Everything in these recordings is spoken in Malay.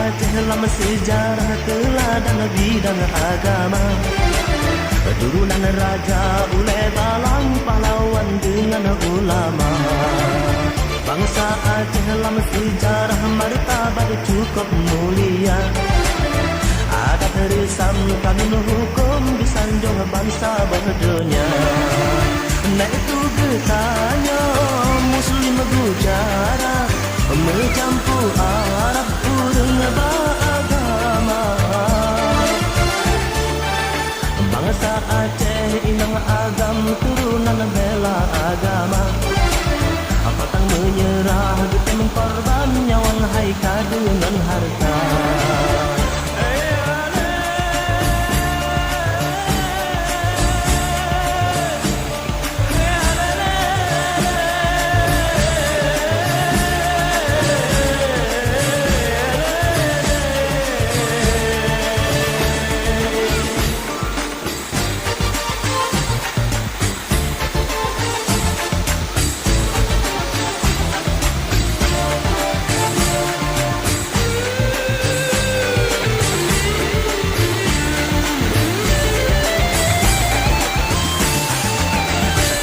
Aceh lama sejarah teladan bidang agama. Keturunan raja ulai balang pahlawan dengan ulama. Bangsa Aceh lama sejarah martabat cukup mulia. Adat risam kanun hukum disanjung bangsa berdunia. Nah itu getanya Muslim Gujara mencampur Arab urang beragama. Bangsa Aceh inang agam turunan bela agama. Patang menyerah kita mengkorban nyawan hai kadungan harta.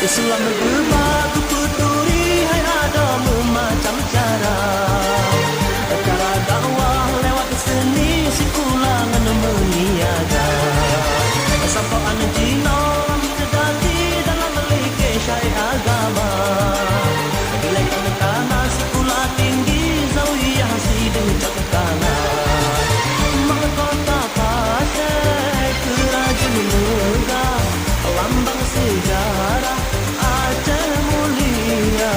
Islam berbatu peturi hai ada memacam cara. Cara dakwah lewat seni sikulangan meniaga. Sampaan Cina terjadi dalam melike syai agama. Bila kana sekolah tinggi zawiyah sidang cakana. Mahkota Pasai kerajaan megah lambang sejarah Aceh mulia.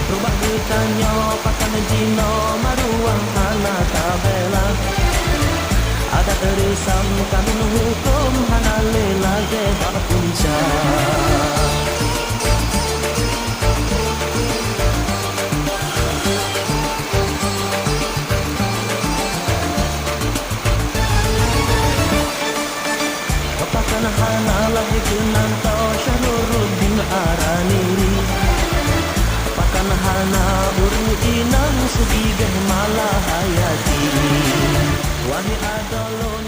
Rubah bertanya pakan jino maruang hana tabela. Ada terisam kanun hukum hana lela gebar punca. Pakan hana lahi kunantau Syahruddin Araniri. Pakan hana urang inang sugigeh malah hayati. Wahai adalon